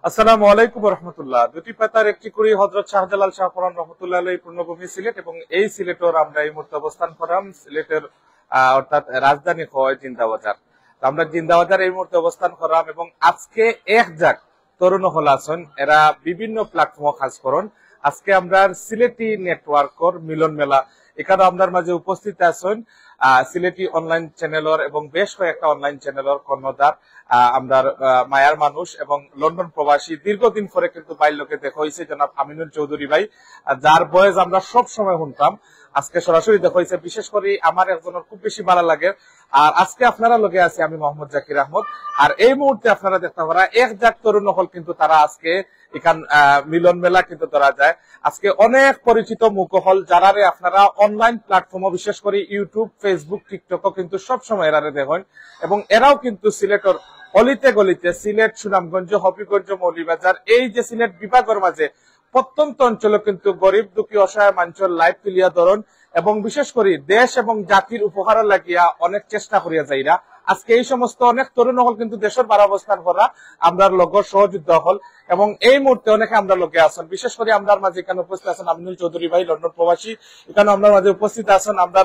আসসালামু আলাইকুম রহমতুল্লাহ। দুটি পাতার একটি কুড়ি হযরত শাহজালাল শাহ ফরান রহমতুল্লাহ আলাইহি পূর্ণভূমি সিলেট এবং এই সিলেটের আমরা এই মুহূর্তে অবস্থান করাম সিলেটের অর্থাৎ রাজধানী হয় জিন্দাবাজার। আমরা জিন্দাবাজার এই মুহূর্তে অবস্থান করাম এবং আজকে এক জাক তরুণ হল আছেন, এরা বিভিন্ন প্ল্যাটফর্ম কাজ করেন। আজকে আমরা সিলেটি নেটওয়ার্কর মিলন মেলা এখানে আপনার মাঝে উপস্থিত আছেন সিলেটি অনলাইন চ্যানেলর এবং বেশ কয়েকটা অনলাইন চ্যানেলর কর্ণধার আমরার মায়ার মানুষ এবং লন্ডন প্রবাসী দীর্ঘদিন পরে কিন্তু বাইর লোকে দেখা হয়েছে জনাব আমিনুল চৌধুরী ভাই, যার বয়স আমরা সব সময় শুনতাম। আজকে সরাসরি দেখা হয়েছে, বিশেষ করে আমার একজনের খুব বেশি ভালো লাগে। আর আজকে আপনারা লগে আছে আমি মোহাম্মদ জাকির আহমদ। আর এই মুহূর্তে আপনারা দেখতে পারা এক জাক তরুণ হল কিন্তু তারা আজকে এখান মিলন মেলা কিন্তু ধরা যায়। আজকে অনেক পরিচিত মুখ হল যারারে আপনারা অনলাইন প্ল্যাটফর্ম বিশেষ করে ইউটিউব, ফেসবুক, টিকটকও কিন্তু সবসময় এরারে দেখেন এবং এরাও কিন্তু সিলেটের অলিতে গলিতে সিলেট, সুনামগঞ্জ, হবিগঞ্জ, মৌলভীবাজার এই যে সিলেট বিভাগের মাঝে প্রত্যন্ত অঞ্চলে কিন্তু গরিব দুঃখী অসহায় মানুষের লাইফ তুলিয়া ধরন এবং বিশেষ করে দেশ এবং জাতির উপকার লাগিয়া অনেক চেষ্টা করিয়া যাইরা। আজকে এই সমস্ত অনেক তরুণ হল কিন্তু দেশের বার অবস্থান করা আমরা লগ সহযোদ্ধা হল এবং এই মুহূর্তে অনেকে আমরা লোকে আছেন। বিশেষ করে আমরা মাঝে এখানে উপস্থিত আছেন আমিনুল চৌধুরী ভাই, লন্ডন প্রবাসী। এখানে আমরা মাঝে উপস্থিত আছেন আমরা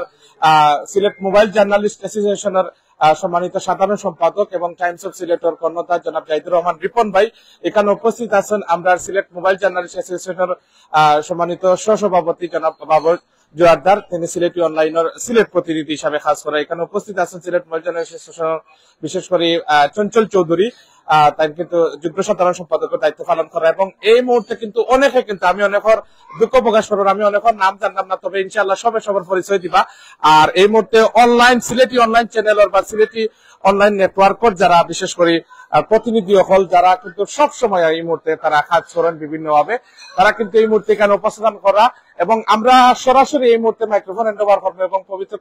সিলেট মোবাইল জার্নালিস্ট অ্যাসোসিয়েশনের সম্মানিত সাধারণ সম্পাদক এবং টাইমস অফ সিলেটের কর্ণধার জনাব জাহিদুর রহমান রিপন ভাই। এখানে উপস্থিত আছেন আমরা সিলেট মোবাইল জার্নালিস্ট অ্যাসোসিয়েশনের সম্মানিত সহসভাপতি জনাব বাবর জোয়ারদার, তিনি সিলেটি অনলাইনের সিলেট প্রতিনিধি হিসাবে কাজ করা। এখানে উপস্থিত আছেন সিলেট মোবাইল জার্নালিস্ট অ্যাসোসিয়েশনের বিশেষ করে চঞ্চল চৌধুরী, তাই কিন্তু যুগ্ম সাধারণ সম্পাদকের দায়িত্ব পালন করা। এবং এই মুহূর্তে কিন্তু অনেকে কিন্তু আমি অনেকের দুঃখ প্রকাশ করবো, আমি অনেকের নাম জানলাম না, তবে ইনশাআল্লাহ সবার পরিচয় দিবা। আর এই মুহূর্তে অনলাইন সিলেটি অনলাইন চ্যানেলের বা সিলেটি অনলাইন নেটওয়ার্কের যারা বিশেষ করে প্রতিনিধি হল, যারা কিন্তু সব সময় এই মুহূর্তে তারা কাজ করেন বিভিন্ন ভাবে, তারা কিন্তু এই মুহূর্তে এখানে উপস্থাপন করা এবং আমরা সরাসরি এই মুহূর্তে মাইক্রোফোন হ্যান্ড ওভার করবো এবং পবিত্র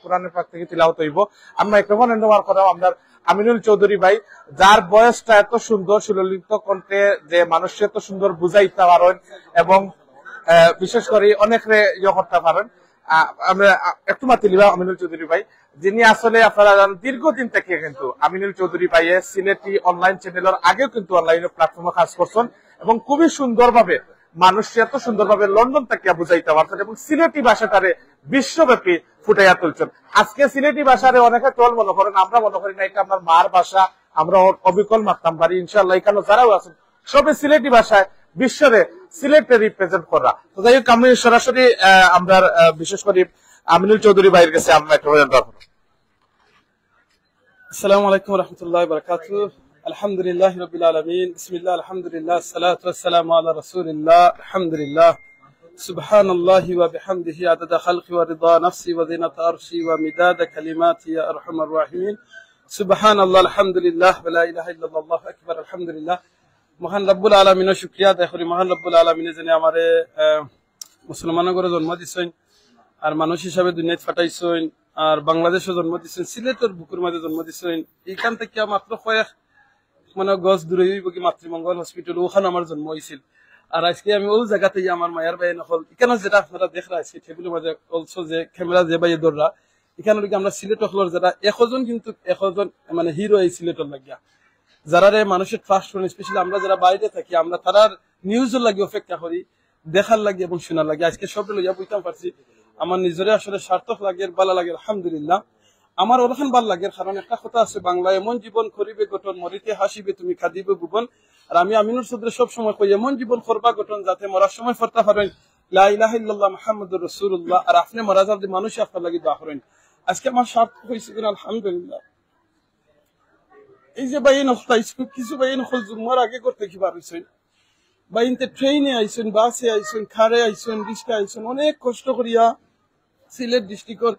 কোরআনের পাক থেকে তিলাওয়াত হইব। আমরা মাইক্রোফোন হ্যান্ড ওভার করাও আমরা আমিনুল চৌধুরী ভাই, যার বয়সটা এত সুন্দর সুললিত কণ্ঠে যে মানুষকে এত সুন্দর বুঝাইতে পারেন এবং বিশেষ করে অনেক ইয়ে করতে পারেন। আমরা একটু মাতি লিবা আমিনুল চৌধুরী ভাই, যিনি আসলে আপনারা জানেন দীর্ঘদিন থেকে কিন্তু আমিনুল চৌধুরী ভাই সিলেটি অনলাইন চ্যানেলের আগেও কিন্তু অনলাইন প্ল্যাটফর্মে কাজ করছেন এবং খুবই সুন্দরভাবে মানুষকে এত সুন্দরভাবে লন্ডন থেকে বুঝাইতে পারছেন এবং সিলেটি ভাষাটারে বিশ্বব্যাপী ফুটাইয়া তুলছেন। আজকে সিলেটি ভাষারে অনেকে টল মনে করেন, আমরা মনে করি না এটা আমার মার ভাষা, আমরা অবিকল মারতাম পারি। ইনশাআল্লাহ এখানে যারাও আছেন সবে সিলেটি ভাষায় বিশ্বরে সিলেটে রিপ্রেজেন্ট করা। তো যাই হোক, আমি সরাসরি আমরা বিশেষ করে আমিনুল চৌধুরী ভাইয়ের কাছে আমরা একটা আসসালামু আলাইকুম রহমতুল্লাহ বারাকাতুহু। আলহামদুলিল্লাহ রাব্বিল আলামিন, বিসমিল্লাহ, আলহামদুলিল্লাহ, সালাতু ওয়াসসালামু আলা রাসূলিল্লাহ, আলহামদুলিল্লাহ, সুবহানাল্লাহি ওয়া বিহামদিহি আদাদা খালকি ওয়া রিদা নাফসি ওয়া যিনাতা আরশি ওয়া মিদাদা কালিমাতি ইয়া আরহামার রাহিমিন। সুবহানাল্লাহ, আলহামদুলিল্লাহ, ওয়া লা ইলাহা ইল্লাল্লাহ, আল্লাহু আকবার, আলহামদুলিল্লাহ। মহান রব্বুল আলামিনের শুকরিয়া আদায় করি, মহান রব্বুল আলামিনে যিনি আমারে মুসলমানের ঘরে জন্ম দিছেন আর মানুষ হিসাবে দুনিয়াতে পাঠাইছেন আর বাংলাদেশে জন্ম দিচ্ছেন, সিলেটের বুকুর মাঝে জন্ম দিচ্ছেন। এইখান থেকে মাত্র কয়েক গছ দূরে কি মাতৃমঙ্গল হসপিটাল, ওখানে আমার জন্ম হয়েছিল। আর আজকে আমি ওই জায়গাতে আমার মায়ের ভাই নকল এখানে যেটা আপনারা দেখা আছে টেবিলের মাঝে অলসো যে ক্যামেরা যে ভাই দররা এখানে আমরা সিলেট হলর যারা এখন কিন্তু এখন মানে হিরো এই সিলেটের লাগিয়া যারা মানুষের ট্রাস্ট করেন, স্পেশালি আমরা যারা বাইরে থাকি আমরা তারার নিউজের লাগে অপেক্ষা করি, দেখার লাগে এবং শোনার লাগে। আজকে সব লইয়া বুঝতাম পারছি আমার নিজরে আসলে সার্থক লাগে, ভালো লাগে, আলহামদুলিল্লাহ। আমার ওরখান ভাল লাগে কারণ একটা কথা আছে বাংলা, এমন জীবন করিবে গঠন মরিতে হাসিবে তুমি কাঁদিবে ভুবন। আর আমি আমিনুর চৌধুরী সব সময় কই এমন জীবন করবা গঠন যাতে মরার সময় ফরতা পারেন লা ইলাহা ইল্লাল্লাহ মুহাম্মাদুর রাসূলুল্লাহ, আর আপনি মরা যাতে মানুষ আপনার লাগি দোয়া করেন। আজকে আমার সার্থক হয়েছে কিনা আলহামদুলিল্লাহ। এই যে ভাই কিছু ভাই নকল জুম্মার আগে করতে কি পারছেন বা ইনতে ট্রেনে আইছেন, বাসে আইছেন, খারে আইছেন, রিক্সা আইছেন, অনেক কষ্ট করিয়া সিলেট ডিস্ট্রিক্টের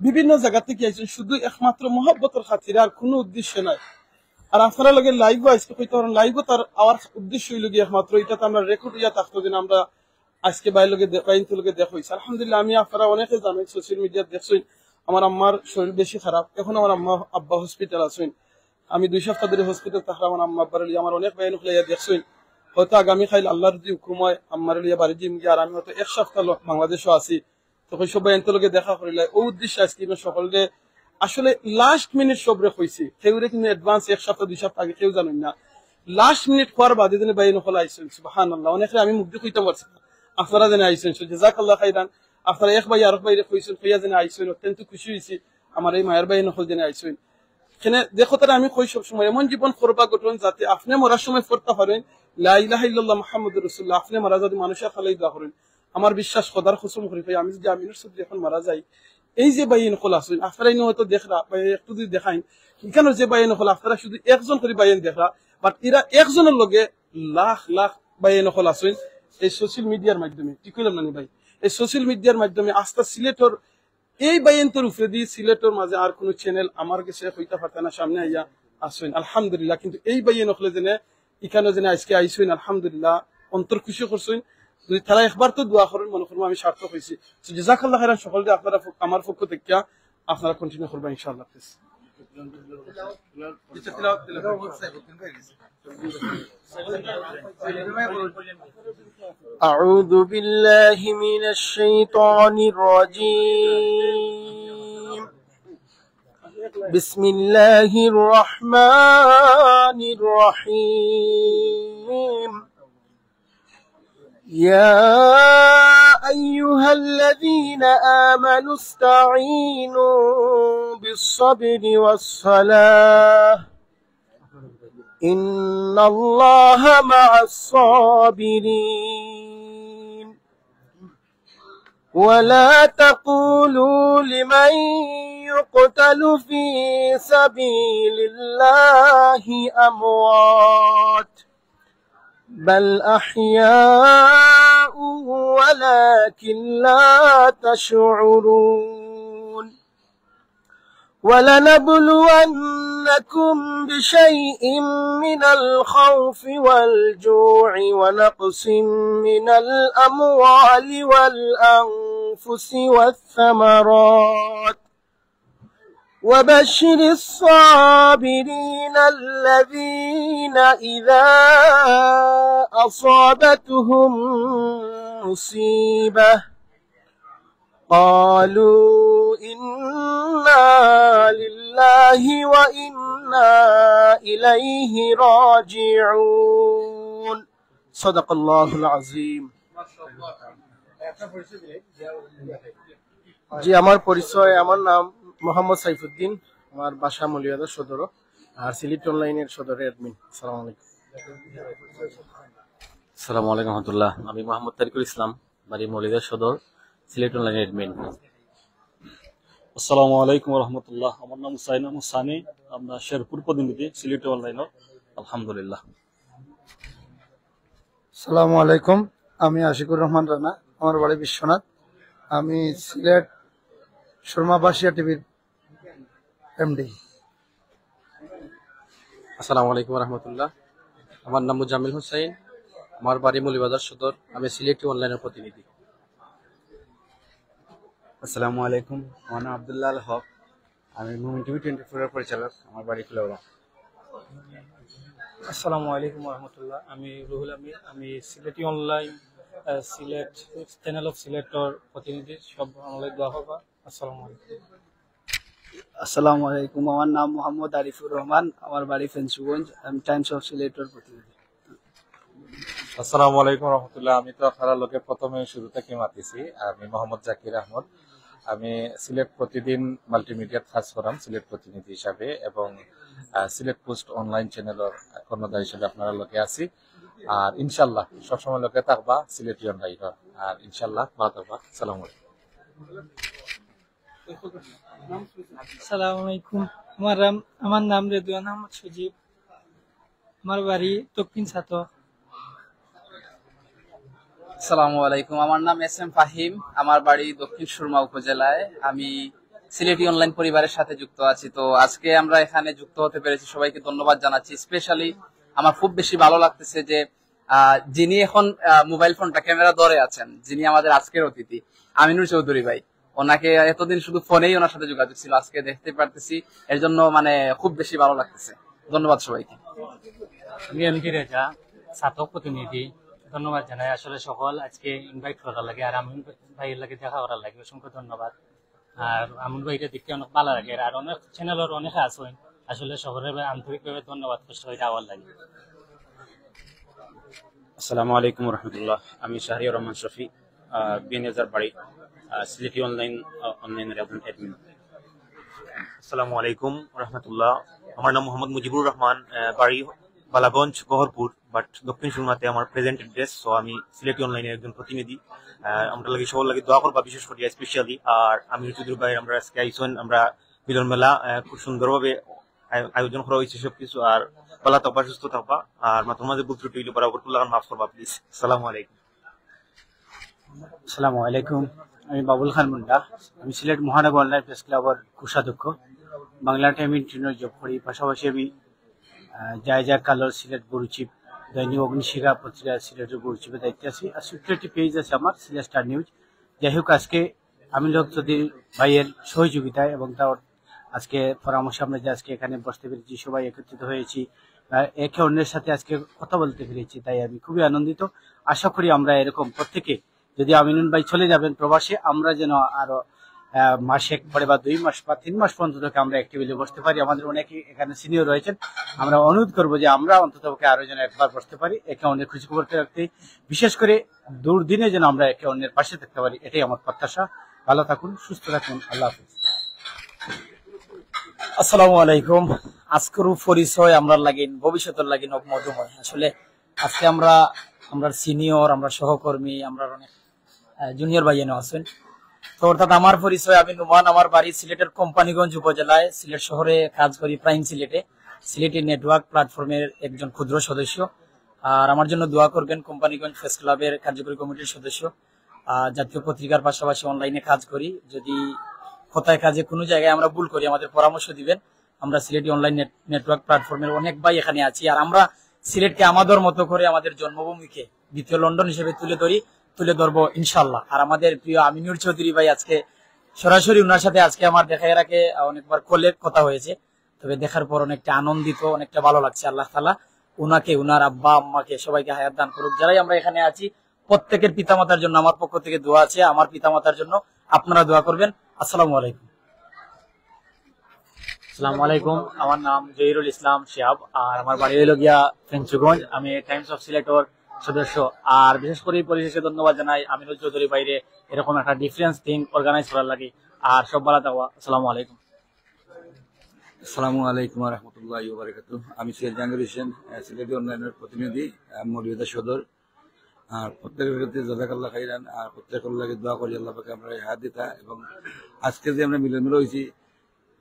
বিভিন্ন জায়গা থেকে আইছেন শুধু একমাত্র মহব্বতের খাতিরে, আর কোনো উদ্দেশ্য নাই। আর আপনারা লগে লাইভও আজকে কইতে পারেন, লাইভও তার আমার উদ্দেশ্য হইল গিয়ে একমাত্র এটা তো আমরা রেকর্ড ইয়া থাকতো দিন আমরা আজকে বাইর লগে বাইনতে লগে দেখা হয়েছে। আলহামদুলিল্লাহ, আমি আপনারা অনেকে জানেন সোশ্যাল মিডিয়া দেখছেন আমার আম্মার শরীর বেশি খারাপ, এখন আমার আম্মা আব্বা হসপিটাল আছেন, আমি 2 সপ্তাহ ধরে হসপিটাল থাকলাম। আমার আম্মা আব্বার লিয়ে আমার অনেক বাইন হইয়া দেখছেন, হয়তো আগামী খাইল আল্লাহর যদি হুকুম হয় আম্মার লিয়ে বাড়ি দিম গিয়ে, আর আমি হয়তো 1 সপ্তাহ বাংলাদেশও আছি, তখন সবাই এন্তলগে দেখা করিলে ও উদ্দেশ্য আজকে সকলে আসলে লাস্ট মিনিট সবরে হয়েছি, কেউ কিন্তু অ্যাডভান্স 1 সপ্তাহ 2 সপ্তাহ আগে কেউ জানেন না। লাস্ট মিনিট হওয়ার বাদে যেন বাইন হল আইসেন সুবহানাল্লাহ অনেক আমি মুগ্ধ হইতে পারছি আপনারা যেন আইসেন জাযাকাল্লাহ খাইরান আপনারা এক ভাই আরেক ভাইরে কইছেন কইয়া যেন আইসেন অত্যন্ত খুশি হইছি আমার এই মায়ের বাইন হল যেন আইসেন এখানে দেখো তারা আমি কই সব সময় এমন জীবন করবা গঠন যাতে আপনি মরার সময় পড়তে পারেন লা ইলাহা ইল্লাল্লাহ মুহাম্মাদুর রাসূলুল্লাহ আপনি মারা যদি মানুষের খালাই দোয়া করেন আমার বিশ্বাস খোদার কসম করি ভাই আমি যদি আমিনুর সাথে যখন মারা যাই এই যে বাইন হল আসেন আপনারাই হয়তো দেখরা একটু যদি দেখাইন এখানে যে বাইন হল আপনারা শুধু একজন করে বাইন দেখরা বাট এরা একজনের লগে লাখ লাখ বাইন হল আসেন এই সোশ্যাল মিডিয়ার মাধ্যমে কি কইলাম না ভাই এই সোশ্যাল মিডিয়ার মাধ্যমে আস্থা সিলেটর এই বাইনতর উপরে দিয়ে সিলেটর মাঝে আর কোন চ্যানেল আমার কাছে হইতে পারত না সামনে আইয়া আসেন আলহামদুলিল্লাহ কিন্তু এই বাইন হলে যেন এখানে যেন আজকে আইসেন আলহামদুলিল্লাহ অন্তর খুশি করছেন যদি তারা একবার তো দোয়া করেন মনে করবো আমি সার্থক হয়েছি জাযাকাল্লাহ খাইরান সকলকে আপনারা আমার পক্ষ থেকে আপনারা কন্টিনিউ করবেন ইনশাআল্লাহ প্লিজ أعوذ بالله من الشيطان الرجيم بسم الله الرحمن الرحيم يا أيها الذين آمنوا استعينوا بالصبر والصلاة إن الله مع الصابرين ولا تقولوا لمن يقتل في سبيل الله أموات بل أحياء ولكن لا تشعرون ولنبلونكم بشيء من الخوف والجوع ونقص من الأموال والأنفس والثمرات وبشر الصابرين الذين إذا أصابتهم مصيبة قالوا إنا لله وإنا إليه راجعون صدق الله العظيم জি আমার পরিচয় আমার নাম মোহাম্মদ সাইফুদ্দিন আমার বাসা মলিয়াদার সদর আর সিলেট অনলাইনের সদরের অ্যাডমিন আসসালামু আলাইকুম আসসালামু আলাইকুম রহমতুল্লাহ আমি মোহাম্মদ তারিকুল ইসলাম বাড়ি মলিদার সদর সিলেট অনলাইনের অ্যাডমিন আসসালামু আলাইকুম রহমতুল্লাহ আমার নাম হুসাইন আহমদ সানি আমরা শেরপুর প্রতিনিধি সিলেট অনলাইন আলহামদুলিল্লাহ আসসালামু আলাইকুম আমি আশিকুর রহমান রানা আমার বাড়ি বিশ্বনাথ আমি সিলেট সুরমাবাসিয়া টিভির এমডি আসসালামু আলাইকুম রহমতুল্লাহ আমার নাম মুজাম্মিল হুসাইন আমার বাড়ি মলিবাজার সদর আমি সিলেটি অনলাইনের প্রতিনিধি আসসালামু আলাইকুম আমার নাম আব্দুল্লাহ আল হক আমি মুমিন টিভি 24 এর পরিচালক আমার বাড়ি কুলাউড়া আসসালামু আলাইকুম রহমতুল্লাহ আমি রুহুল আমিন আমি Sylheti online Sylhet channel of সিলেটর প্রতিনিধি সব আমাদের দোয়া হবা আসসালামু আলাইকুম আসসালামু আলাইকুম আমার নাম মোহাম্মদ আরিফুর রহমান আমার বাড়ি ফেঞ্চুগঞ্জ আমি টাইমস অফ সিলেটর প্রতিনিধি আসসালামু আলাইকুম রহমতুল্লাহ আমি তো আপনারা লোকে প্রথমে শুরু থেকে মাতিছি আমি মোহাম্মদ জাকির আহমদ আমি সিলেট প্রতিদিন মাল্টিমিডিয়া কাজ করাম সিলেট প্রতিনিধি হিসাবে এবং সিলেট পোস্ট অনলাইন চ্যানেলের কর্ণধার হিসেবে আপনারা লোকে আছি আর ইনশাল্লাহ সবসময় লোকে থাকবা সিলেটি অনলাইন আর ইনশাল্লাহ ভালো থাকবা আসসালামু আলাইকুম আসসালামু আলাইকুম আমার নাম রেদওয়ান আহমদ সুজিব আমার বাড়ি দক্ষিণ ছাতক আসসালামু আলাইকুম আমার নাম এস এম ফাহিম আমার বাড়ি দক্ষিণ সুরমা উপজেলায় আমি সিলেটি অনলাইন পরিবারের সাথে যুক্ত আছি তো আজকে আমরা এখানে যুক্ত হতে পেরেছি সবাইকে ধন্যবাদ জানাচ্ছি স্পেশালি আমার খুব বেশি ভালো লাগতেছে যে যিনি এখন মোবাইল ফোনটা ক্যামেরা ধরে আছেন যিনি আমাদের আজকের অতিথি আমিনুর চৌধুরী ভাই ওনাকে এতদিন শুধু ফোনেই ওনার সাথে যোগাযোগ ছিল আজকে দেখতে পারতেছি এর জন্য মানে খুব বেশি ভালো লাগতেছে ধন্যবাদ সবাইকে আমি এমপি রেজা ছাতক প্রতিনিধি ধন্যবাদ জানাই আসলে সকল আজকে ইনভাইট করার লাগে আর আমিন ভাইয়ের লাগে দেখা করার লাগে অসংখ্য ধন্যবাদ আর আমিন ভাইটা দেখতে অনেক ভালো লাগে আর অনেক চ্যানেলের অনেকে আছেন আসলে সকলের আন্তরিকভাবে ধন্যবাদ কষ্ট হয়ে যাওয়ার লাগে আসসালামু আলাইকুম রহমতুল্লাহ। আমি শাহরিয়ার রহমান শফি, বিএনএজার বাড়ি, সিলেটি অনলাইনের একজন অ্যাডমিন। আসসালামু আলাইকুম রহমতুল্লাহ। আমার নাম মোহাম্মদ মুজিবুর রহমান, বাড়ি বালাগঞ্জ গহরপুর, বাট দক্ষিণ সুরমাতে আমার প্রেজেন্ট এড্রেস। সো আমি সিলেটি অনলাইনের একজন প্রতিনিধি। আমরা লাগে সবার লাগে দোয়া করবা, বিশেষ করে স্পেশালি। আর আমি চৌধুরী ভাই আমরা আজকে আইসন, আমরা মিলন মেলা খুব সুন্দরভাবে আয়োজন করা হয়েছে সবকিছু। আর ভালো থাকবা, সুস্থ থাকবা, আর মাত্র মাঝে বুক ত্রুটি হইলে পরা মাফ করবা প্লিজ। আসসালামু আলাইকুম। আসসালামু আলাইকুম। আমি বাবুল খান মুন্ডা। আমি সিলেট মহানগর অনলাইন প্রেস ক্লাবের কোষাধ্যক্ষ। বাংলা টাইম ইন্টারনেট জব করি। পাশাপাশি আমি জায়জা কালোর সিলেট গরুচিপ, দৈনিক অগ্নিশিখা পত্রিকা সিলেটের গরুচিপের দায়িত্বে আছি। আর ছোট্ট একটি পেজ আছে আমার, সিলেট স্টার নিউজ। যাই হোক, আজকে আমিনুল হক চৌধুরী ভাইয়ের সহযোগিতায় এবং তার আজকে পরামর্শ আমরা যে আজকে এখানে বসতে পেরেছি, সবাই একত্রিত হয়েছি, একে অন্যের সাথে আজকে কথা বলতে পেরেছি, তাই আমি খুবই আনন্দিত। আশা করি আমরা এরকম প্রত্যেকে, যদি আমিনুল ভাই চলে যাবেন প্রবাসে, আমরা যেন আরো মাসে পরে বা 2 মাস বা 3 মাস পর্যন্ত আমরা এক টেবিলে বসতে পারি। আমাদের অনেকে এখানে সিনিয়র রয়েছেন, আমরা অনুরোধ করবো যে আমরা অন্তত আরো যেন একবার বসতে পারি, একে অন্যের খুশি করতে রাখতে, বিশেষ করে দুর্দিনে যেন আমরা একে অন্যের পাশে থাকতে পারি, এটাই আমার প্রত্যাশা। ভালো থাকুন, সুস্থ থাকুন, আল্লাহ হাফিজ। আসসালামু আলাইকুম। আজকের পরিচয় আমরা লাগিন ভবিষ্যতের লাগিন মধুময়। আসলে আজকে আমরা সিনিয়র, আমরা সহকর্মী, আমরা অনেক জুনিয়র ভাইয়েরা আছেন। তো অর্থাৎ আমার পরিচয়, আমি নুমান, আমার বাড়ি সিলেটের কোম্পানিগঞ্জ উপজেলায়, সিলেট শহরে কাজ করি, প্রাইম সিলেটে, সিলেটি নেটওয়ার্ক প্ল্যাটফর্মের একজন ক্ষুদ্র সদস্য। আর আমার জন্য দোয়া করবেন। কোম্পানিগঞ্জ প্রেস ক্লাবের কার্যকরী কমিটির সদস্য, জাতীয় পত্রিকার পাশাপাশি অনলাইনে কাজ করি। যদি কোথায় কাজে কোনো জায়গায় আমরা ভুল করি, আমাদের পরামর্শ দিবেন। আমরা সিলেটি অনলাইন নেটওয়ার্ক প্ল্যাটফর্মের অনেক ভাই এখানে আছি, আর আমরা সিলেটকে আমাদের মতো করে, আমাদের জন্মভূমিকে দ্বিতীয় লন্ডন হিসেবে তুলে ধরবো ইনশাল্লাহ। আর আমাদের প্রিয় আমিনুল চৌধুরী ভাই, আজকে সরাসরি উনার সাথে আজকে আমার দেখা, এর আগে অনেকবার কলে কথা হয়েছে, তবে দেখার পর অনেকটা আনন্দিত, অনেকটা ভালো লাগছে। আল্লাহ তাআলা উনাকে, উনার আব্বা আম্মাকে সবাইকে হায়াত দান করুক। যারাই আমরা এখানে আছি প্রত্যেকের পিতামাতার জন্য আমার পক্ষ থেকে দোয়া আছে, আমার পিতামাতার জন্য আপনারা দোয়া করবেন। আসসালামু আলাইকুম। আসসালামু আলাইকুম। আমার নাম জহিরুল ইসলাম শিহাব, আর আমার বাড়ি হইল গিয়া ফেঞ্চুগঞ্জ। আমি টাইমস অফ সিলেটর সদস্য। আর বিশেষ করে পরিশেষে ধন্যবাদ জানাই আমিনুল চৌধুরী বাইরে এরকম একটা ডিফারেন্স থিং অর্গানাইজ করার লাগে। আর সব ভালো থাকবা। আসসালামু আলাইকুম। আসসালামু আলাইকুম রহমতুল্লাহি ওয়া বারাকাতুহু। আমি সৈয়দ জাহাঙ্গীর হোসেন, সিলেটি অনলাইনের প্রতিনিধি, মৌলভীবাজার সদর। আর প্রত্যেকের ক্ষেত্রে জাযাকাল্লাহ খাইরান। আর প্রত্যেকের লাগে দোয়া করি আল্লাহ পাকে আমরা হাত দিতা, এবং আজকে যে আমরা মিলন হয়েছি,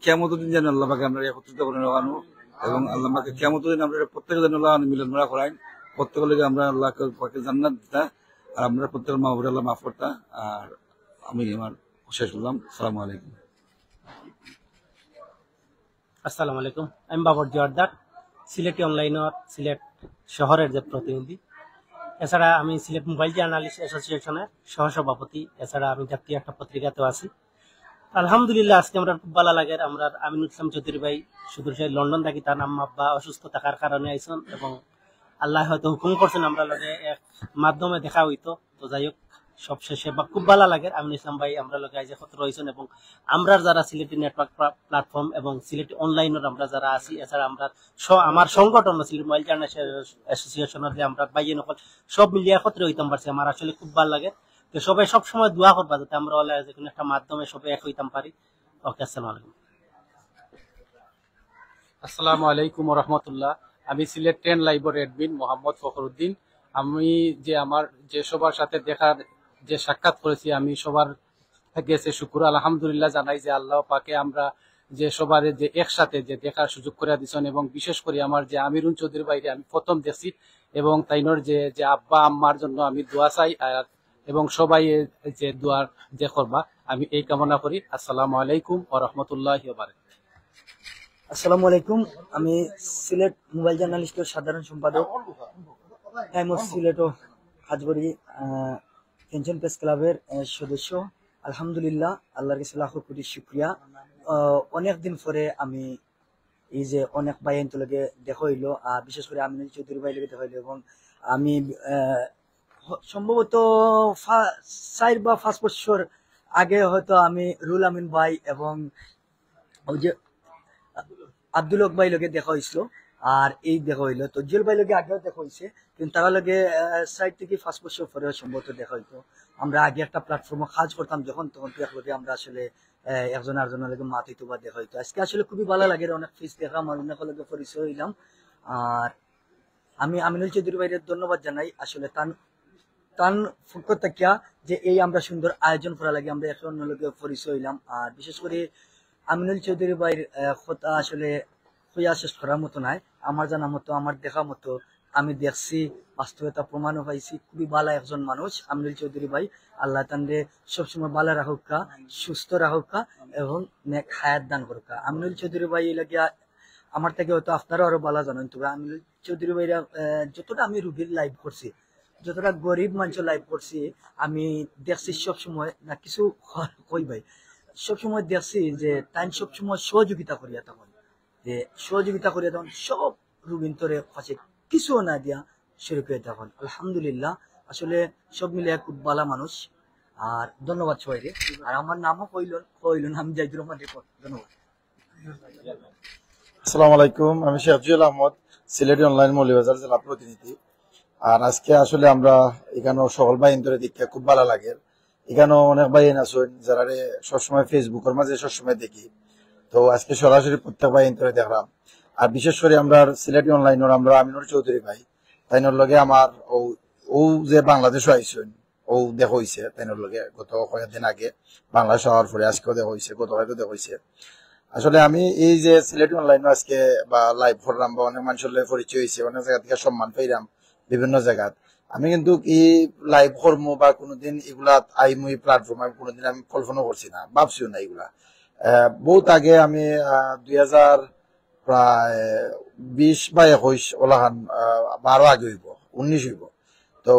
কিয়ামত দিন যেন আল্লাহ পাকে আমরা একত্রিত করে লাগানো, এবং আল্লাহ পাকে কিয়ামত দিন আমরা প্রত্যেকের জন্য মিলন মেলা করাই, প্রত্যেকের লাগে আমরা আল্লাহ পাকে জান্নাত দিতা, আর আমরা প্রত্যেকের মা বাবা আল্লাহ মাফ করতা। আর আমি আমার শেষ করলাম। আসসালামু আলাইকুম। আসসালামু আলাইকুম। আমি বাবর জোয়ারদার, সিলেটি অনলাইনের সিলেট শহরের যে প্রতিনিধি। এছাড়া আমি সিলেট মোবাইল জার্নালিস্ট অ্যাসোসিয়েশনের সহসভাপতি। এছাড়া আমি জাতীয় একটা পত্রিকাতেও আছি। আলহামদুলিল্লাহ, আজকে আমরা খুব ভালো লাগে। আমরা আমিনুল ইসলাম চৌধুরী ভাই সুদূর সেই লন্ডন থাকি, তার নাম আব্বা অসুস্থ থাকার কারণে আইসন, এবং আল্লাহ হয়তো হুকুম করছেন আমরা লগে এক মাধ্যমে দেখা হইতো। তো যাই হোক, সব শেষে বা খুব ভালো লাগে আমিনুল ইসলাম ভাই আমরা লগে আইসে কত রয়েছেন, এবং আমরা যারা সিলেটি নেটওয়ার্ক প্ল্যাটফর্ম এবং সিলেটি অনলাইনের আমরা যারা আছি, এছাড়া আমরা আমার সংগঠন সিলেট মোবাইল জার্নালিস্ট অ্যাসোসিয়েশনের যে আমরা বাইয়ে নকল সব মিলিয়ে একত্রে হইতাম পারছি। আমার আসলে খুব ভালো লাগে। তো সবাই সবসময় দোয়া করবা যাতে আমরা যে কোনো একটা মাধ্যমে সবাই এক হইতাম পারি। ওকে, আসসালামু আলাইকুম। আসসালামু আলাইকুম রহমতুল্লাহ। আমি সিলেট 10 লাইভের অ্যাডমিন মোহাম্মদ ফখরুদ্দিন। আমি আমার যে সবার সাথে দেখার যে সাক্ষাৎ করেছি, আমি সবার গেছে শুকুর আলহামদুলিল্লাহ জানাই যে আল্লাহ পাকে আমরা যে সবার যে একসাথে যে দেখার সুযোগ করে দিচ্ছেন, এবং বিশেষ করে আমার যে আমিরুল চৌধুরী বাইরে আমি প্রথম দেখছি, এবং তাইনোর যে আব্বা আম্মার জন্য আমি দোয়া চাই, এবং সবাই যে দোয়ার যে করবা আমি এই কামনা করি। আসসালামু আলাইকুম ওয়া রাহমাতুল্লাহি ওয়া বারাকাতুহু। আসসালামু আলাইকুম। আমি সিলেট মোবাইল জার্নালিস্টের সাধারণ সম্পাদক, টাইমস সিলেটও কাজ করি, পেনশন প্রেস ক্লাবের সদস্য। আলহামদুলিল্লাহ, আল্লাহর কাছে লাখো কোটি শুকরিয়া। অনেকদিন পরে আমি এই যে অনেক ভাই লগে দেখা হইলো, বিশেষ করে আমিনুল চৌধুরী ভাই লগে দেখা হইলো, এবং আমি সম্ভবত 4 বা 5 বছর আগে হয়তো আমি রুল আমিন ভাই এবং ওই যে আব্দুল হক ভাই লগে দেখা হয়েছিল। আর এই দেখা হইলো তো জুয়েল ভাই লগে আগেও দেখা হয়েছে, কিন্তু তারা লগে সাইড থেকে 5 বছর পরে সম্ভবত দেখা হইতো। আমরা আগে একটা প্ল্যাটফর্মে কাজ করতাম যখন, তখন তো একলগে আমরা আসলে একজন আরেকজনের লগে মাতিতো বা দেখা হইতো। আজকে আসলে খুবই ভালো লাগে, অনেক ফেস দেখলাম, অনেক লগে পরিচয় হইলাম। আর আমি আমিনুল চৌধুরী ভাইয়ের ধন্যবাদ জানাই আসলে তান পক্ষ থেকে যে এই আমরা সুন্দর আয়োজন করা লাগে, আমরা এখন লগে পরিচয় হইলাম। আর বিশেষ করে আমিনুল চৌধুরী ভাইয়ের কথা আসলে হইয়া শেষ করার মতো নাই। আমার জানা মতো, আমার দেখা মতো, আমি দেখছি, বাস্তবতা প্রমাণও পাইছি, খুবই ভালো একজন মানুষ আমিনুল চৌধুরী ভাই। আল্লাহ তানরে সবসময় ভালো রাখুকা, সুস্থ রাখুকা এবং নেক হায়াত দান করুকা। আমিনুল চৌধুরী ভাই লাগিয়া আমার থেকে হয়তো আপনারা আরো ভালো জানেন, তবে আমিনুল চৌধুরী ভাইরা যতটা আমি রুগীর লাইভ করছি, যতটা গরিব মানুষের লাইভ করছি, আমি দেখছি সবসময় না কিছু কই ভাই, সবসময় দেখছি যে তাই সবসময় সহযোগিতা করিয়া তখন, যে সহযোগিতা করিয়া তখন সব রুগীন্তরে কাছে কিছু না দিয়া শুরু করে তখন। আলহামদুলিল্লাহ আসলে সব মিলে খুব ভালো মানুষ। আর ধন্যবাদ সবাইকে। আর আমার নামও কইলেন আমি জাইদুর রহমান রিপোর্ট। ধন্যবাদ। আসসালামু আলাইকুম, আমি শেখ জুয়েল আহমদ, সিলেটি অনলাইন মৌলভীবাজার জেলা প্রতিনিধি। আর আজকে আসলে আমরা এখানে সকল বাইন ধরে দেখতে খুব ভালো লাগে। এখানে অনেক বাইন আছেন যারা সবসময় ফেসবুকের মাঝে সবসময় দেখি, তো আজকে সরাসরি প্রত্যেক বাইন ধরে দেখলাম। আর বিশেষ করে আমরা সিলেটি অনলাইনের আমরা আমিনুল চৌধুরী ভাই, তাইনোর লগে আমার ও যে বাংলাদেশও আইসেন, ও দেখা হয়েছে তাইনোর লগে গত কয়েকদিন আগে বাংলাদেশ হওয়ার পরে, আজকেও দেখা হয়েছে, গত কয়েকও দেখা হয়েছে। আসলে আমি এই যে সিলেটি অনলাইন আজকে বা লাইভ করলাম বা অনেক মানুষের পরিচয় হয়েছে, অনেক জায়গা থেকে সম্মান পাইলাম বিভিন্ন জায়গাত। আমি কিন্তু এই লাইভ কর্ম বা কোনোদিন এগুলা আইমু এই প্ল্যাটফর্ম আমি কোনোদিন আমি কল্পনা করছি না, ভাবছিও না এগুলা। বহুত আগে আমি 2020 বা 21 ওলাহান 12 আগে হইব, 19 হইব। তো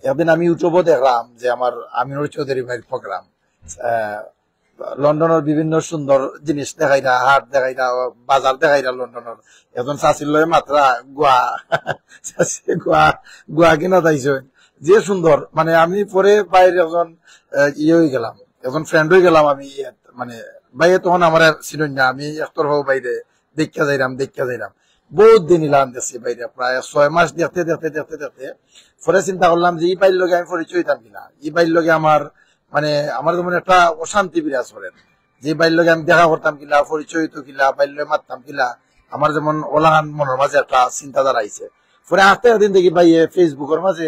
একদিন আমি ইউটিউবও দেখলাম যে আমার আমিনুল চৌধুরী ভাইয়ের প্রোগ্রাম, লন্ডনের বিভিন্ন সুন্দর জিনিস দেখাইরা, হাট দেখাইরা, বাজার দেখাইরা, লন্ডনের এখন চাষির লয়ে মাত্রা গুয়া কিনা যাইছেন, যে সুন্দর। মানে আমি পরে বাইরে একজন ইয়ে হয়ে গেলাম, এখন ফ্রেন্ড হয়ে গেলাম। আমি মানে বাইরে তখন আমার ছিলেন না, আমি একটর হোক বাইরে দেখা যাইলাম বহুত দিন ইলাম দেখছি বাইরে, প্রায় 6 মাস দেখতে পরে চিন্তা করলাম যে এই বাইর লগে আমি পরিচয় হইতাম কিনা। এই বাইর লগে আমার যেমন একটা অশান্তি বিরাজ করেন, যে বাইর লগে আমি দেখা করতাম কিলা, পরিচয় হইতো কিলা, বাইর লগে মারতাম কিলা, আমার যেমন ওলাহান মনের মাঝে একটা চিন্তাধারা আইছে। পরে আস্তে একদিন দেখি ভাইয়ে ফেসবুকের মাঝে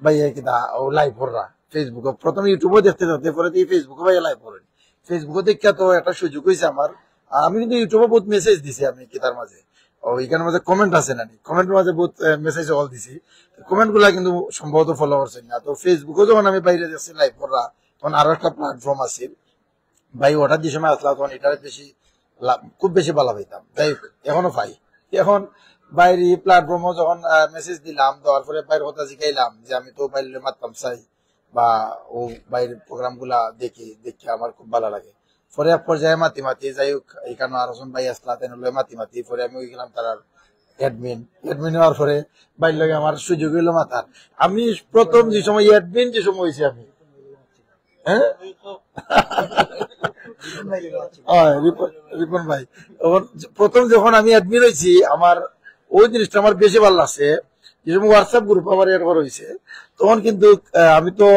ভাইয়ে কিনা লাইভ কররা, ফেসবুকে প্রথমে ইউটিউবে দেখতে পরে ফেসবুকে ভাইয়া লাইভ করেন। ফেসবুকে দেখা তো একটা সুযোগ হয়েছে আমার। আমি কিন্তু ইউটিউবে বহুত মেসেজ দিছি, আমি কিতার মাঝে এখানের মাঝে কমেন্ট আছে না, কমেন্টের মাঝে বহুত মেসেজ অল দিছি, কমেন্ট গুলা কিন্তু সম্ভবত ফলো করছেন না। তো ফেসবুকে যখন আমি বাইরে যাচ্ছি লাইভ করা, তখন আরো একটা প্ল্যাটফর্ম আছে ভাই, ওটার যে সময় আসলাম তখন এটার খুব বেশি ভালো পাইতাম, তাই এখনো পাই। এখন বাইরে প্ল্যাটফর্মে যখন মেসেজ দিলাম, দেওয়ার পরে বাইরের কথা শিখাইলাম যে আমি তো বাইরে মারতাম চাই বা ও বাইরের প্রোগ্রাম গুলা দেখি আমার খুব ভালো লাগে। পরে এক পর্যায়ে মাতি যাই হোক, এখানে আরো ভাই আসলা তেন মাতি পরে আমি ওই গেলাম তার অ্যাডমিন হওয়ার পরে বাইর লগে আমার সুযোগ হইলো মাথার। আমি প্রথম যে সময় অ্যাডমিন যে সময় হয়েছি আমি, হ্যাঁ রিপন ভাই, প্রথম যখন আমি অ্যাডমিন হয়েছি, আমার ওই জিনিসটা আমার বেশি ভালো লাগছে। যে সময় হোয়াটসঅ্যাপ গ্রুপ আমার এড করা হয়েছে, তখন কিন্তু আমি তো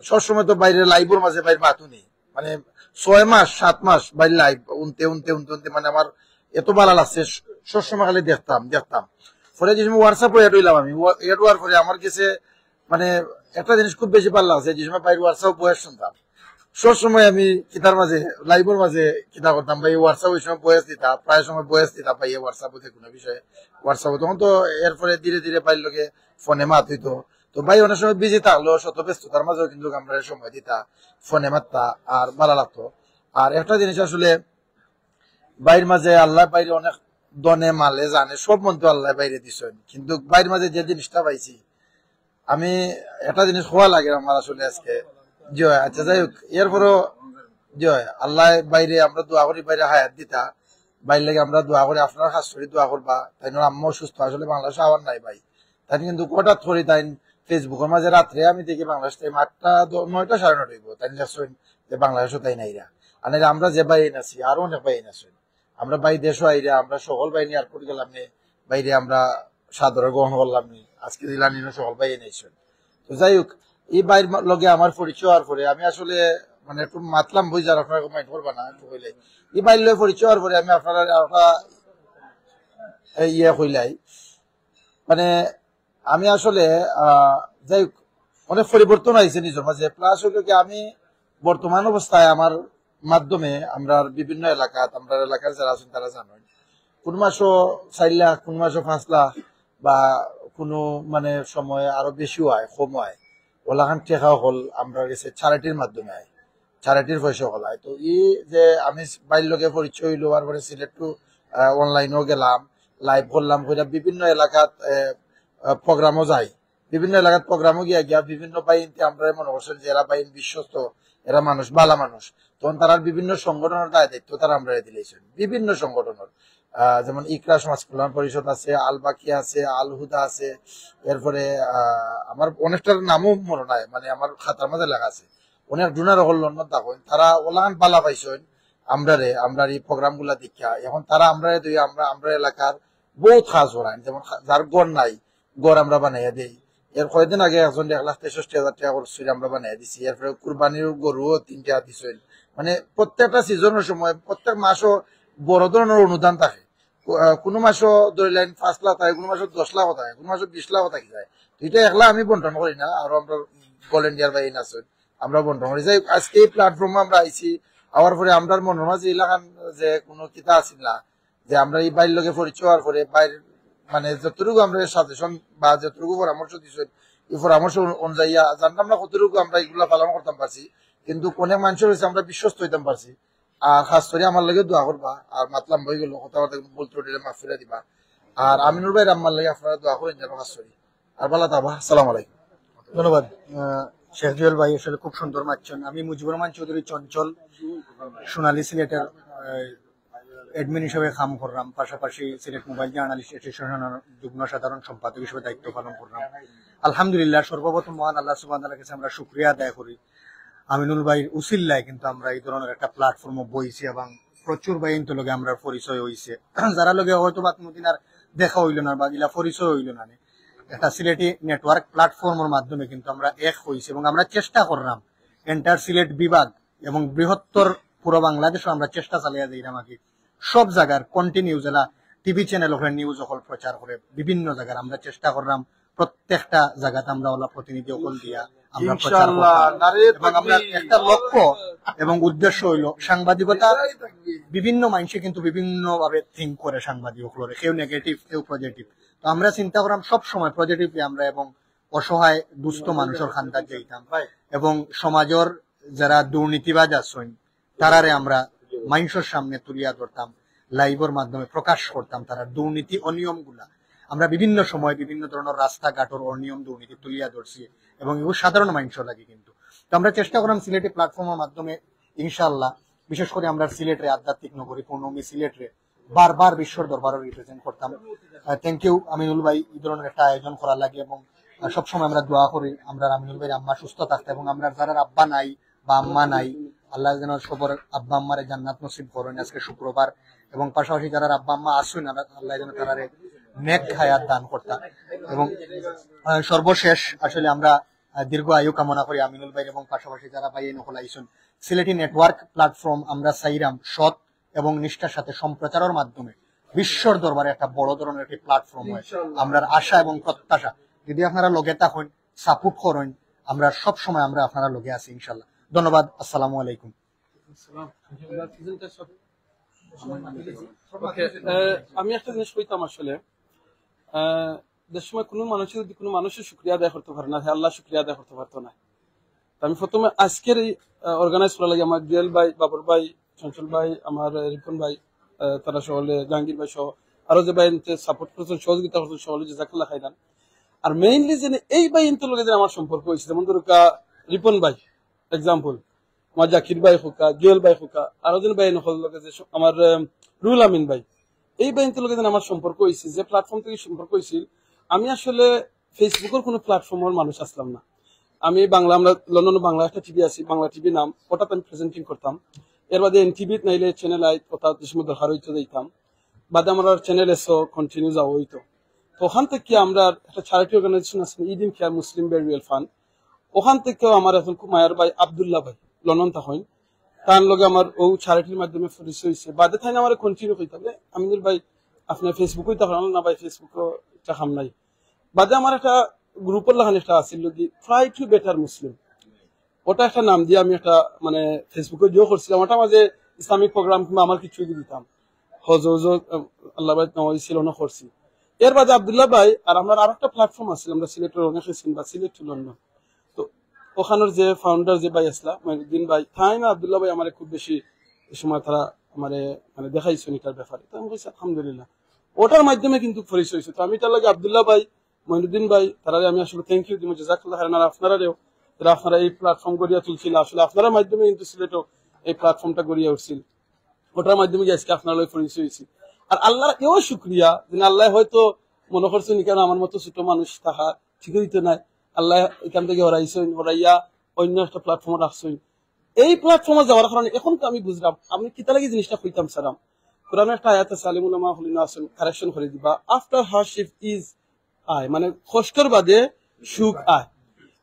সবসময় তো বাইরে লাইভের মাঝে বাইরে মাতুনি, মানে 6 মাস 7 মাস বাইরে লাইভ উনতে মানে আমার এত ভালো লাগছে, সবসময় খালি দেখতাম। পরে যে সময় হোয়াটসঅ্যাপ এড হইলাম, আমি এড হওয়ার পরে আমার কাছে মানে একটা জিনিস খুব বেশি ভালো লাগছে, যে সময় বাইরে হোয়াটসঅ্যাপ বয়স শুনতাম, সবসময় আমি কিতার মাঝে লাইভের মাঝে কিতা করতাম ভাই, হোয়াটসঅ্যাপ ওই সময় বয়স দিতাম, প্রায় সময় বয়স দিতাম ভাই হোয়াটসঅ্যাপ যে কোনো বিষয়ে হোয়াটসঅ্যাপ। তখন তো এরপরে ধীরে ধীরে বাইর লোকে ফোনে মাত হইতো, তো ভাই অনেক সময় বিজি থাকলো, শত ব্যস্ততার মাঝেও কিন্তু আমরা সময় দিতা, ফোনে মারতা, আর ভালো লাগতো। আর একটা জিনিস আসলে বাইরের মাঝে আল্লাহ বাইরে অনেক দনে মালে জানে সব মন্ত্র আল্লাহ বাইরে দিছেন, কিন্তু বাইরের মাঝে যে জিনিসটা পাইছি আমি, একটা জিনিস হওয়া লাগে আমার আসলে আজকে জয়। আচ্ছা যাই হোক, এরপরও জয় আল্লাহ বাইরে আমরা দোয়া করি, বাইরে হায়াত দিতা, বাইরে লাগে আমরা দোয়া করি, আপনার হাত ধরে দোয়া করবা, তাই আম্মাও সুস্থ। আসলে বাংলাদেশে আবার নাই ভাই, তাই কিন্তু হঠাৎ করি তাই ফেসবুকের মাঝে রাত্রে আমি দেখি বাংলাদেশ টাইম 8টা 9টা 9:30 হইব, তাই দেখছেন যে বাংলাদেশও তাই নাইরা। আর আমরা যে বাইন আছি আরো অনেক বাইন আছেন, আমরা বাই দেশও আইরা আমরা সকল বাহিনী এয়ারপোর্ট গেলাম বাইরে আমরা সাদরে গ্রহণ করলাম আজকে দিলানি সকল বাই এনেছেন। তো যাই হোক এই বাইর লগে আমার পরিচয় হওয়ার পরে আমি আসলে মানে একটু মাতলাম বুঝার আপনারা মাইন্ড করবা না একটু হইলে এই বাইর লগে পরিচয় হওয়ার পরে আমি আপনারা ইয়ে হইলাই মানে আমি আসলে যাই হোক অনেক পরিবর্তন আইছে নিজের মাঝে। প্লাস হইল কি আমি বর্তমান অবস্থায় আমার মাধ্যমে আমরা বিভিন্ন এলাকার যারা আছেন তারা জানেন কোন মাসও 4 লাখ কোন মাসও 5 লাখ বা কোনো মানে সময় আরো বেশি হয় কম হয় ওলাখান টেকা হল আমরা গেছে চ্যারিটির মাধ্যমে হয় চ্যারিটির পয়সা হল হয়। তো এই যে আমি বাইর লগে পরিচয় হইলো আর পরে সিলেট টু অনলাইনেও গেলাম লাইভ করলাম বিভিন্ন এলাকাত প্রোগ্রামও যাই বিভিন্ন এলাকাত প্রোগ্রামও গিয়া বিভিন্ন বাহিনীতে আমরা মনে করছেন যে এরা বাহিনী বিশ্বস্ত এরা মানুষ বালা মানুষ তখন তারা বিভিন্ন সংগঠনের দায় দায়িত্ব তারা আমরা দিলেছেন বিভিন্ন সংগঠনের যেমন ইকরা সমাজ কল্যাণ পরিষদ আছে আল বাকি আছে আল হুদা আছে এরপরে আমার অনেকটার নামও মনে নাই মানে আমার খাতার মধ্যে লেখা আছে অনেক ডোনার হল দেখেন তারা ওলাহান পালা পাইছেন আমরা এই প্রোগ্রাম গুলা দেখা এখন তারা আমরা এলাকার বহুত কাজ করান যেমন যার গড় নাই গড় আমরা বানাইয়া দিই এর কয়েকদিন আগে একজন 1,63,000 টাকা করছিল আমরা বানাইয়া দিছি এরপরে কুরবানির গরুও 3টা দিছেন মানে প্রত্যেকটা সিজনের সময় প্রত্যেক মাসও বড় ধরনের অনুদান থাকে কোনো মাসও ধরিলেন 5 লাখ থাকে কোনো মাসও 10 লাখ থাকে কোনো মাসও 20 লাখ থাকি যায় এটা একলা আমি বন্টন করি না আর আমরা ভলেন্টিয়ার বাহিনী আছেন আমরা বন্টন করি যাই আজকে এই প্ল্যাটফর্মে আমরা আইছি আওয়ার পরে আমরা মনে হয় যে এলাকান যে কোনো কিতা আছিল না যে আমরা এই বাইর লগে পরিচয় হওয়ার পরে বাইর মানে যতটুকু আমরা সাজেশন বা যতটুকু পরামর্শ দিচ্ছেন এই পরামর্শ অনুযায়ী জানতাম না কতটুকু আমরা এগুলা পালন করতাম পারছি কিন্তু অনেক মানুষের হয়েছে আমরা বিশ্বস্ত হইতাম পারছি আর খাস করে আমার লাগে দোয়া করবা আর মাতলাম বই গেল কথাবার্তা বলতে উঠলে মাফ ফিরে দিবা আর আমিনুর ভাই আমার লাগে আপনারা দোয়া করেন যেন খাস করি আর ভালো থাকবা। আসসালামু আলাইকুম। ধন্যবাদ শেখ জুয়েল ভাই আসলে খুব সুন্দর মাতছেন। আমি মুজিবুর রহমান চৌধুরী চঞ্চল সোনালী সিলেটের এডমিন হিসেবে কাম করলাম পাশাপাশি সিলেট মোবাইল জার্নালিস্ট অ্যাসোসিয়েশনের যুগ্ম সাধারণ সম্পাদক হিসেবে দায়িত্ব পালন করলাম। আলহামদুলিল্লাহ সর্বপ্রথম মহান আল্লাহ সুবহানাহু ওয়া তাআলার কাছে আমরা শুকরিয়া আদায় করি আমিনুল ভাইয়ের উসিল্লায় কিন্তু আমরা এই ধরনের একটা প্ল্যাটফর্মে বইছি এবং প্রচুর বাইনতো লগে আমরা পরিচয় হইছে যারা লগে হয়তো বা কোনোদিন আর দেখা হইল না বা গিলা পরিচয় হইল না একটা সিলেটি নেটওয়ার্ক প্ল্যাটফর্মের মাধ্যমে কিন্তু আমরা এক হইছি এবং আমরা চেষ্টা করলাম এন্টার সিলেট বিভাগ এবং বৃহত্তর পুরো বাংলাদেশও আমরা চেষ্টা চালিয়ে দিলাম আগে সব জায়গার কন্টিনিউ যারা টিভি চ্যানেল ওখানে নিউজ অকল প্রচার করে বিভিন্ন জায়গার আমরা চেষ্টা করলাম প্রত্যেকটা জায়গাতে আমরা ওলা প্রতিনিধি অকল দিয়া আমরা প্রচার করলাম এবং আমরা একটা লক্ষ্য এবং উদ্দেশ্য হইলো সাংবাদিকতা বিভিন্ন মানুষে কিন্তু বিভিন্ন ভাবে থিঙ্ক করে সাংবাদিক হলে কেউ নেগেটিভ কেউ পজিটিভ তো আমরা চিন্তা করলাম সব সময় পজিটিভলি আমরা এবং অসহায় দুস্থ মানুষের খান্দার যাইতাম এবং সমাজের যারা দুর্নীতিবাজ আছেন তারারে আমরা মানুষের সামনে তুলিয়া ধরতাম লাইভের মাধ্যমে প্রকাশ করতাম তারা দুর্নীতি অনিয়ম গুলা আমরা বিভিন্ন সময় বিভিন্ন ধরনের রাস্তাঘাটের অনিয়ম দুর্নীতি তুলিয়া ধরছি এবং এগুলো সাধারণ মানুষের লাগে কিন্তু তো আমরা চেষ্টা করলাম সিলেটি প্ল্যাটফর্মের মাধ্যমে ইনশাআল্লাহ বিশেষ করে আমরা সিলেটের আধ্যাত্মিক নগরী পূর্ণমী সিলেটে বারবার বিশ্বর দরবারে রিপ্রেজেন্ট করতাম। থ্যাংক ইউ আমিনুল ভাই এই ধরনের একটা আয়োজন করার লাগে এবং সবসময় আমরা দোয়া করি আমরা আমিনুল ভাইয়ের আম্মা সুস্থ থাকতে এবং আমরা যারা আব্বা নাই বা আম্মা নাই আল্লাহ যেন সবার আব্বা আম্মারে জান্নাত নসিব করেন আজকে শুক্রবার এবং পাশাপাশি যারা আব্বা আম্মা আসুন আল্লাহ যেন তারারে নেক হায়াত দান করতাম এবং সর্বশেষ আসলে আমরা দীর্ঘ আয়ু কামনা করি আমিনুল ভাই এবং পাশাপাশি যারা ভাই নকল আইসুন সিলেটি নেটওয়ার্ক প্ল্যাটফর্ম আমরা চাইরাম সৎ এবং নিষ্ঠার সাথে সম্প্রচারের মাধ্যমে বিশ্বর দরবারে একটা বড় ধরনের একটি প্ল্যাটফর্ম হয় আমরা আশা এবং প্রত্যাশা যদি আপনারা লগে থাকেন সাপোর্ট করেন আমরা সব সময় আমরা আপনারা লগে আছি ইনশাআল্লাহ। ধন্যবাদ। আসসালামু আলাইকুম। আমি একটা জিনিস কইতাম আসলে যে সময় কোনো মানুষের শুকরিয়া আদায় করতে পারে না আল্লাহ শুকরিয়া আদায় করতে পারতো না। আমি প্রথমে আজকের এই অর্গানাইজ করা লাগে আমার জুয়েল ভাই বাবর ভাই চঞ্চল ভাই আমার রিপন ভাই তারা সকলে জাহাঙ্গীর ভাই সহ আরো যে ভাই সাপোর্ট করছেন সহযোগিতা করছেন সকলে জাযাকাল্লাহ খাইরান। আর মেইনলি যে এই ভাই ইন্টার লগে যে আমার সম্পর্ক হয়েছে যেমন ধরুকা রিপন ভাই এক্সাম্পল আমার জাকির ভাই হোকা জুয়েল ভাই হোকা আরো জন ভাই নকল লগে যে আমার রুল আমিন ভাই এই ভাই ইন্টার লগে যে আমার সম্পর্ক হয়েছে যে প্ল্যাটফর্ম থেকে সম্পর্ক হয়েছিল আমি আসলে ফেসবুকের কোনো প্ল্যাটফর্মের মানুষ আসলাম না। আমি বাংলা আমরা লন্ডনে বাংলা একটা টিভি আছি বাংলা টিভি নাম ওটাতে আমি প্রেজেন্টিং করতাম এর বাদে এনটিভিত নাইলে চ্যানেল আইত কথা সময় দরকার হইতে যাইতাম বাদে আমার চ্যানেল এসো কন্টিনিউ যাওয়া হইতো। তো ওখান থেকে আমরা একটা চ্যারিটি অর্গানাইজেশন আছে ইদিন কেয়ার মুসলিম বেরিয়াল ফান্ড, ওখান থেকেও আমার এখন খুব মায়ার ভাই আব্দুল্লাহ ভাই লন্ডন থাকেন, তার লগে আমার ও চ্যারিটির মাধ্যমে পরিচয় হয়েছে। বাদে থাই আমার কন্টিনিউ হইতে হবে আমিনুল ভাই আপনার ফেসবুকই তখন না ভাই ফেসবুকও চাখাম নাই। বাদে আমার একটা গ্রুপের লাগান একটা আছিল কি ট্রাই টু বেটার মুসলিম, ওটা একটা নাম দিয়ে আমি একটা মানে ফেসবুকে দিয়েও করছিলাম। ওটা মাঝে ইসলামিক প্রোগ্রাম কিংবা আমার কিছু দিতাম, হজ আল্লাহ ভাই ছিল না করছি। এর বাদে আব্দুল্লাহ ভাই আর আমার আর একটা প্ল্যাটফর্ম আছে আমরা সিলেটের অনেক বা সিলেট ছিল না, তো ওখানের যে ফাউন্ডার যে ভাই আসলা মহিউদ্দিন ভাই তাই না আব্দুল্লাহ ভাই আমার খুব বেশি সময় তারা মানে দেখাইছো এটার ব্যাপারে। তো আমি বলছি আলহামদুলিল্লাহ ওটার মাধ্যমে কিন্তু পরিচয় হয়েছে। তো আমি তার লাগে আব্দুল্লাহ ভাই মহিউদ্দিন ভাই তারা আমি আসলে থ্যাংক ইউ দিব, জাযাকাল্লাহ খাইরান। আর আপনারাও যারা আপনারা এই প্ল্যাটফর্ম গড়িয়া তুলছিল, আসলে আপনার মাধ্যমে কিন্তু সিলেটও এই প্ল্যাটফর্মটা গড়িয়া উঠছিল, ওটার মাধ্যমে আজকে আপনার পরিচয় হয়েছি। আর আল্লাহর এও শুক্রিয়া যে আল্লাহ হয়তো মনে করছেন কেন আমার মতো ছোট মানুষ থাকা ঠিক হইতো না, আল্লাহ এখান থেকে হরাইয়া অন্য একটা প্ল্যাটফর্মে রাখছেন। এই প্ল্যাটফর্মে যাওয়ার কারণে এখন তো আমি বুঝলাম আমি কিতা লাগে জিনিসটা কইতাম সারাম কোরআনের একটা আয়াত আছে আলিমুল উলামা হলিনা আছেন কারেকশন করে দিবা আফটার হার্ডশিপ ইজ আয়, মানে কষ্টর বাদে সুখ আয়।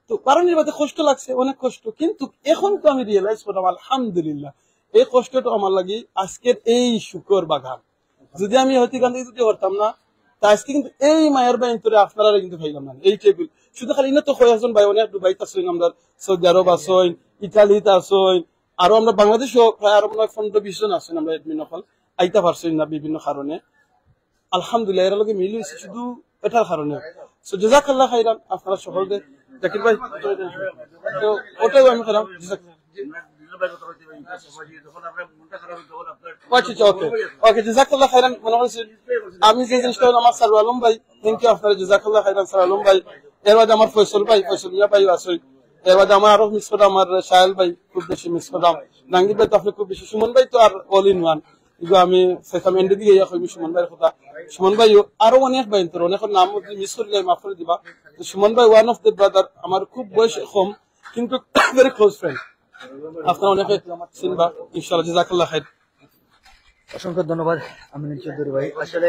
তো কারণের বাদে কষ্ট লাগছে অনেক কষ্ট, কিন্তু এখন তো আমি রিয়েলাইজ করলাম আলহামদুলিল্লাহ এই কষ্টটা আমার লাগি আজকের এই সুখর বাগান। যদি আমি হয়তো এখান থেকে যদি করতাম না তা আজকে কিন্তু এই মায়ের বাই তোরে আপনারা কিন্তু খাইলাম না এই টেবিল। শুধু খালি না তো কয়েকজন ভাই অনেক দুবাইতে আসেন, আমরা সৌদি আরব আসেন, ইটালিতে আসেন, আরো আমরা বাংলাদেশও প্রায় আরো 15-20 জন আসেন আমরা এডমিন হল আইতা পারছেন না বিভিন্ন কারণে। আলহামদুলিল্লাহ এর লগে মিল হয়েছে শুধু এটার কারণে। সো জাযাকাল্লাহ খাইরান আপনারা সকলকে। জাকির ভাই তো ওটাও আমি করাম আমি যে জিনিসটা আমার সারু আলম ভাই থ্যাংক ইউ আপনার জাযাকাল্লাহ খাইরান সারু আলম ভাই। এর বাদে আমার ফয়সল ভাই ফয়সল মিয়া ভাই আছে, এর বাদে আমার আরো মিস করলাম আমার সাহেল ভাই খুব বেশি মিস করলাম, নাঙ্গির ভাই তো আপনি খুব বেশি, সুমন ভাই তো আর অল ইন ওয়ান এগুলো আমি সেখান এন্ডে দিকে ইয়া কইমি সুমন ভাইয়ের কথা। সুমন ভাই আরো অনেক ভাই তোর অনেক নাম মিস করলে মাফ করে দিবা। সুমন ভাই ওয়ান অফ দ্য ব্রাদার, আমার খুব বয়স কম কিন্তু ভেরি ক্লোজ ফ্রেন্ড, আপনারা অনেকে চিনবা ইনশাআল্লাহ। জাযাকাল্লাহ খাইর। অসংখ্য ধন্যবাদ আমিনুল চৌধুরী ভাই। আসলে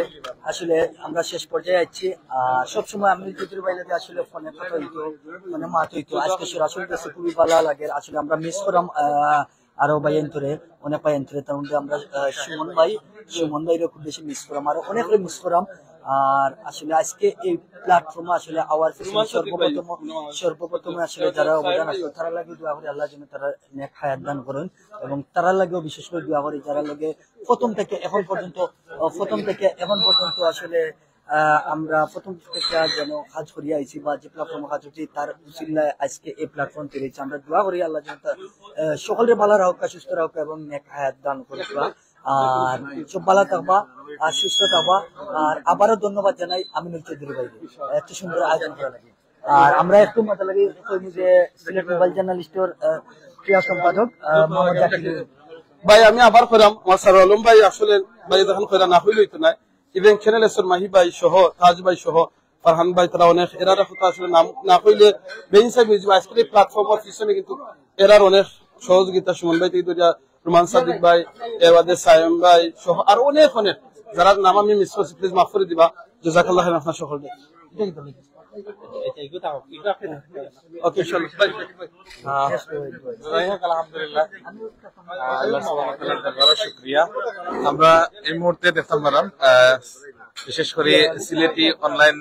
আসলে আমরা শেষ পর্যায়ে আছি। সবসময় আমিনুল চৌধুরী ভাই লাগে আসলে ফোনে কথা হইতো মানে মাত হইতো, আজকে আসলে খুবই ভালো লাগে। আসলে আমরা মিস করাম আরো ভাইয়ের অনেক ভাইয়ের, তার মধ্যে আমরা সুমন ভাইরও খুব বেশি মিস করাম, আরো অনেক মিস করাম। আর আসলে আজকে এই প্ল্যাটফর্মে আসলে আওয়ার সর্বপ্রথমে আসলে যারা অবদান আছে তারা লাগে দোয়া করি আল্লাহ যেন তারা নেক হায়াত দান করেন, এবং তারা লাগেও বিশেষ করে দোয়া করি যারা লাগে প্রথম থেকে এখন পর্যন্ত আসলে আমরা প্রথম থেকে যেন কাজ করিয়া আইছি বা যে প্ল্যাটফর্মে কাজ করছি তার উসিলায় আজকে এই প্ল্যাটফর্ম পেয়েছি। আমরা দোয়া করি আল্লাহ যেন সকলের ভালো রাখা সুস্থ রাখা এবং নেক হায়াত দান করবা। আর সব ভালো থাকবা আর সুস্থ থাকবা। আর আবারও ধন্যবাদ জানাই আমিনুল চৌধুরী ভাইকে এত সুন্দর আয়োজন করা লাগে। আর আমরা একটু মজা লাগে যে সিলেট মোবাইল জার্নালিস্টের ক্রিয়া সম্পাদক মোহাম্মদ জাকির ভাই আমি আবার করাম আমার সারু আলম ভাই আসলে ভাই যখন করা না হইল হইতো না, ইভেন চ্যানেল এসর মাহি ভাই সহ তাজ ভাই সহ ফারহান ভাই তারা অনেক এরার কথা আসলে নাম না হইলে বেইনসাই বুঝবো আজকে প্ল্যাটফর্মের পিছনে কিন্তু এরার অনেক সহযোগিতা সুমন ভাই থেকে ধরিয়া রুমান সাদিক ভাই এর বাদে সায়েম ভাই সহ আর অনেক যারা নাম আমি মিস করছি প্লিজ মাফ করে দিবা। জাযাকাল্লাহ খাইরান আপনার সকলকে। আমরা এই মুহূর্তে দেখতাম পারাম বিশেষ করে সিলেটি অনলাইন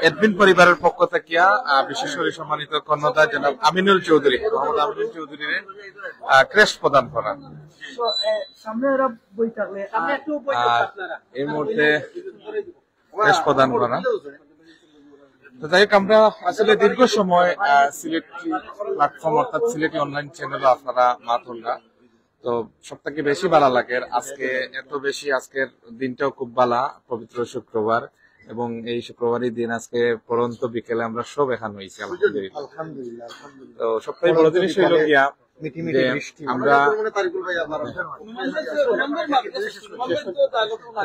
এডমিন পরিবারের পক্ষ থেকে বিশেষ করে সম্মানিত কর্ণধার জনাব আমিনুল চৌধুরী মোহাম্মদ আমিনুল চৌধুরীর ক্রেস্ট প্রদান করা এই মুহূর্তে ক্রেস্ট প্রদান করা। তো যাই হোক আমরা আসলে দীর্ঘ সময় সিলেটি প্ল্যাটফর্ম অর্থাৎ সিলেটি অনলাইন চ্যানেল আপনারা মাথুনরা তো সব থেকে বেশি ভালো লাগে আজকে এত বেশি আজকের দিনটাও খুব ভালো পবিত্র শুক্রবার এবং এই শুক্রবারই দিন আজকে পরন্ত বিকেলে আমরা সব এখানে হয়েছি আলহামদুলিল্লাহ। তো সবথেকে বড় জিনিস হইল গিয়া আমরা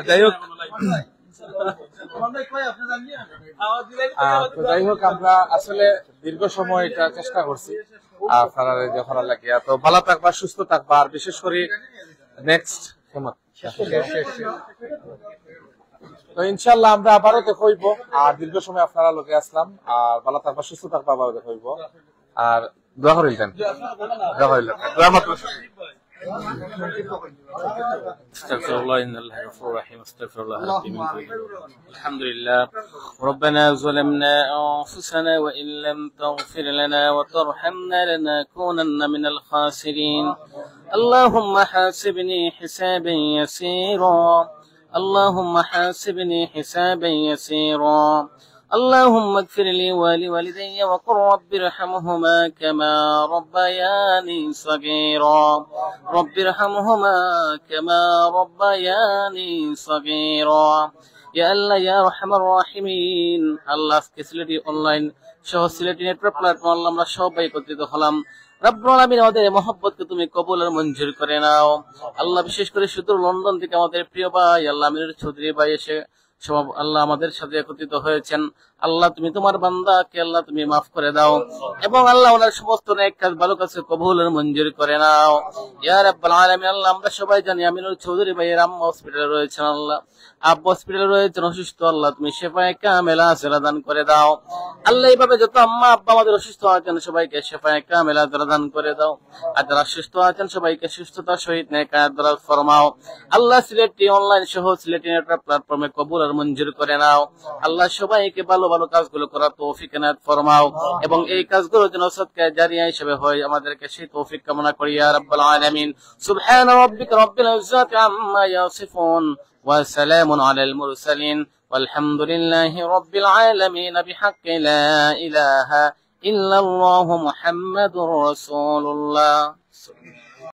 যাই হোক যাই হোক আমরা আসলে দীর্ঘ সময় এটা চেষ্টা করছি আপনারা যে করার লাগিয়া তো ভালো থাকবা সুস্থ থাকবা আর বিশেষ করে নেক্সট হেমত তো ইনশাআল্লাহ আমরা আবারও দেখা হইব আর দীর্ঘ সময় আপনারা লোকে আসলাম আর ভালো থাকবা সুস্থ থাকবা আবারও দেখা হইব আর দোয়া করিলেন দোয়া করিলেন দোয়া মাত্র استغفر الله إن الله غفور رحيم استغفر الله ربي من كل الحمد لله ربنا ظلمنا أنفسنا وإن لم تغفر لنا وترحمنا لنكونن من الخاسرين اللهم حاسبني حسابا يسيرا اللهم حاسبني حسابا يسيرا اللهم اغفر لي ولوالدي وقل رب ارحمهما كما ربياني صغيرا رب ارحمهما كما ربياني صغيرا يا الله يا ارحم الراحمين আল্লাহ ফ্যাসিলিটি অনলাইন সহ সিলেটি নেটওয়ার্ক প্ল্যাটফর্ম আল্লাহ আমরা সবাই একত্রিত হলাম রব্বুল আলামিন আমাদের মহব্বতকে তুমি কবুল আর মঞ্জুর করে নাও আল্লাহ বিশেষ করে সুদূর লন্ডন থেকে আমাদের প্রিয় ভাই আল্লাহ আমিনুর চৌধুরী ভাই এসে সব আল্লাহ আমাদের সাথে একত্রিত হয়েছেন আল্লাহ তুমি তোমার বান্দাকে আল্লাহ তুমি মাফ করে দাও এবং আল্লাহ ওনার সমস্ত নেক কাজ ভালো কাজ কবুল আর মঞ্জুর করে নাও ইয়া রাব্বুল আলামিন আল্লাহ আমরা সবাই জানি আমিনুর চৌধুরী ভাইয়ের আম্মা হসপিটালে রয়েছেন আল্লাহ আব্বা হসপিটালে রয়েছেন অসুস্থ আল্লাহ তুমি শেফায়ে কামেলা দান করে দাও আল্লাহ এইভাবে যত আম্মা আব্বা আমাদের অসুস্থ আছেন সবাইকে শেফায়ে কামেলা দান করে দাও আর যারা সুস্থ আছেন সবাইকে সুস্থতার সহিত নেক দরাজ ফরমাও আল্লাহ সিলেটি অনলাইন সহ সিলেটি নেটওয়ার্ক প্ল্যাটফর্মে কবুল আর মঞ্জুর করে নাও আল্লাহ সবাইকে ভালো ভালো কাজগুলো করার তৌফিক এনায়েত ফরমাও এবং এই কাজগুলো যেন সদকা জারিয়া হিসেবে হয় আমাদেরকে সেই তৌফিক কামনা করি ইয়া রাব্বুল আলামিন সুবহান রাব্বিকা রাব্বিল ইজ্জাতি আম্মা ইয়াসিফুন ওয়া সালামুন আলাল মুরসালিন والحمد لله رب العالمين بحق لا إله إلا الله محمد رسول الله